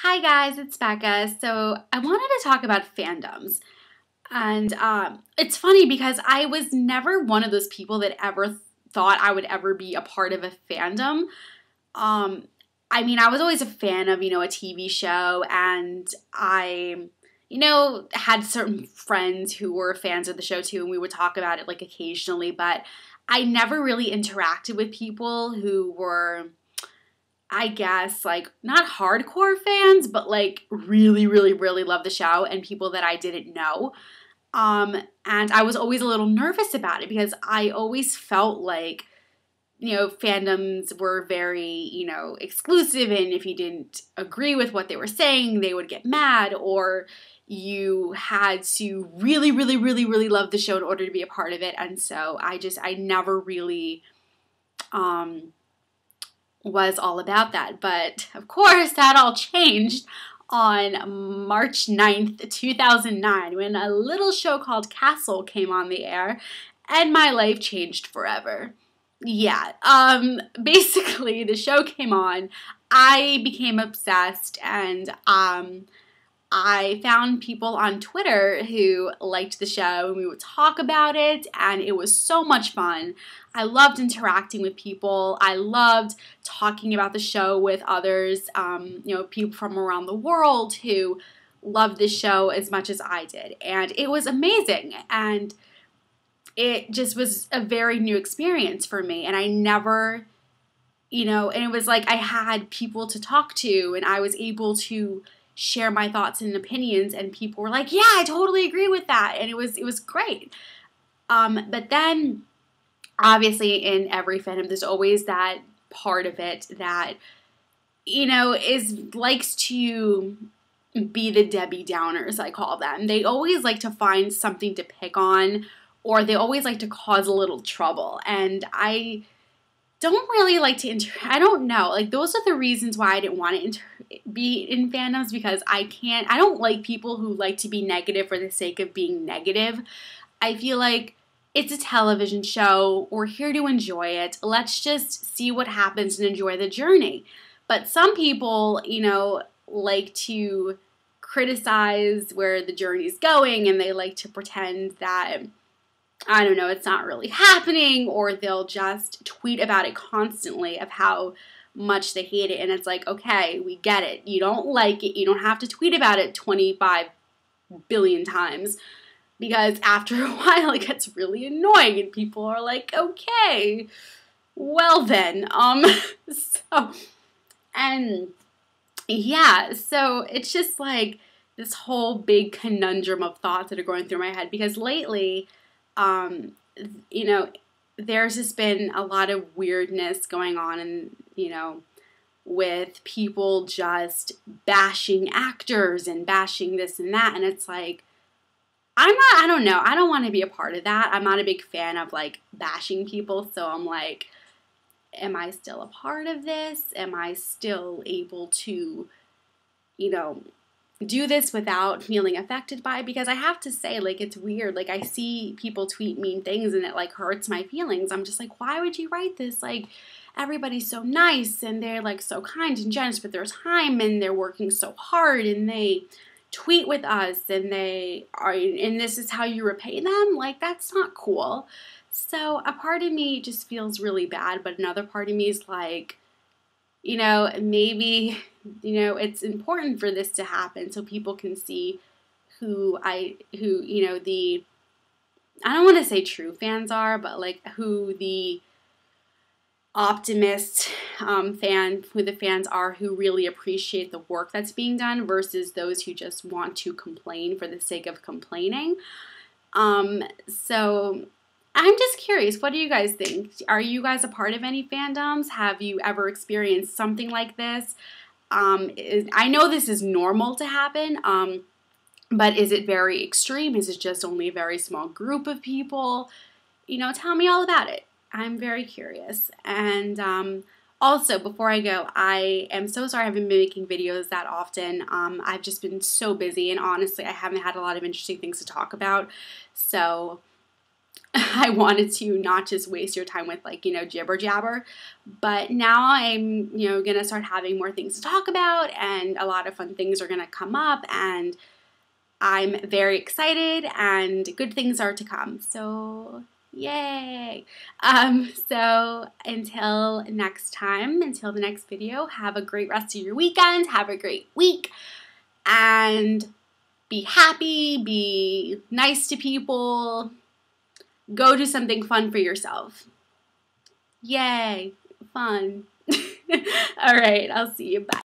Hi guys, it's Becca. So I wanted to talk about fandoms. And it's funny because I was never one of those people that ever thought I would ever be a part of a fandom. Um, I mean, I was always a fan of, a TV show, and I had certain friends who were fans of the show too, and we would talk about it like occasionally, but I never really interacted with people who were, I guess, like not hardcore fans, but like really, really, really love the show and people that I didn't know. And I was always a little nervous about it because I always felt like, fandoms were very, exclusive. And if you didn't agree with what they were saying, they would get mad, or you had to really, really, really, really love the show in order to be a part of it. And so I never really, was all about that. But of course, that all changed on March 9th, 2009, when a little show called Castle came on the air, and my life changed forever. Yeah, basically, the show came on, I became obsessed, and I found people on Twitter who liked the show, and we would talk about it, and it was so much fun. I loved interacting with people. I loved talking about the show with others, people from around the world who loved the show as much as I did. And it was amazing. And it just was a very new experience for me. And I never, and it was like I had people to talk to, and I was able to share my thoughts and opinions, and people were like, yeah, I totally agree with that. And it was great. But then obviously in every fandom there's always that part of it that, likes to be the Debbie Downers, I call them. They always like to find something to pick on, or they always like to cause a little trouble. And I don't really like to I don't know. Like, those are the reasons why I didn't want to be in fandoms, because I don't like people who like to be negative for the sake of being negative. I feel like it's a television show. We're here to enjoy it. Let's just see what happens and enjoy the journey. But some people, like to criticize where the journey's going, and they like to pretend that, I don't know, it's not really happening, or they'll just tweet about it constantly of how much they hate it. And it's like, okay, we get it. You don't like it. You don't have to tweet about it 25 billion times, because after a while it gets really annoying and people are like, okay, well then, and yeah, so it's just like this whole big conundrum of thoughts that are going through my head, because lately, you know, there's just been a lot of weirdness going on, and, with people just bashing actors and bashing this and that, and it's like, I don't know, I don't want to be a part of that. I'm not a big fan of, like, bashing people, so I'm like, am I still a part of this? Am I still able to, do this without feeling affected by it? Because I have to say, like, it's weird. Like, I see people tweet mean things and it, like, hurts my feelings. I'm just like, why would you write this? Like, everybody's so nice and they're, like, so kind and generous with their time, and they're working so hard, and they tweet with us, and and this is how you repay them? Like, that's not cool. So a part of me just feels really bad, but another part of me is like, maybe, it's important for this to happen so people can see I don't want to say true fans are, but like who the optimist who the fans are, who really appreciate the work that's being done, versus those who just want to complain for the sake of complaining. So I'm just curious, what do you guys think? Are you guys a part of any fandoms? Have you ever experienced something like this? I know this is normal to happen, but is it very extreme? Is it just only a very small group of people? Tell me all about it. I'm very curious. And also, before I go, I am so sorry I haven't been making videos that often. I've just been so busy, and honestly, I haven't had a lot of interesting things to talk about. So I wanted to not just waste your time with like, jibber jabber, but now I'm, going to start having more things to talk about, and a lot of fun things are going to come up, and I'm very excited, and good things are to come. So yay. So until next time, until the next video, have a great rest of your weekend. Have a great week, and be happy, be nice to people. Go do something fun for yourself. Yay, fun. All right, I'll see you. Bye.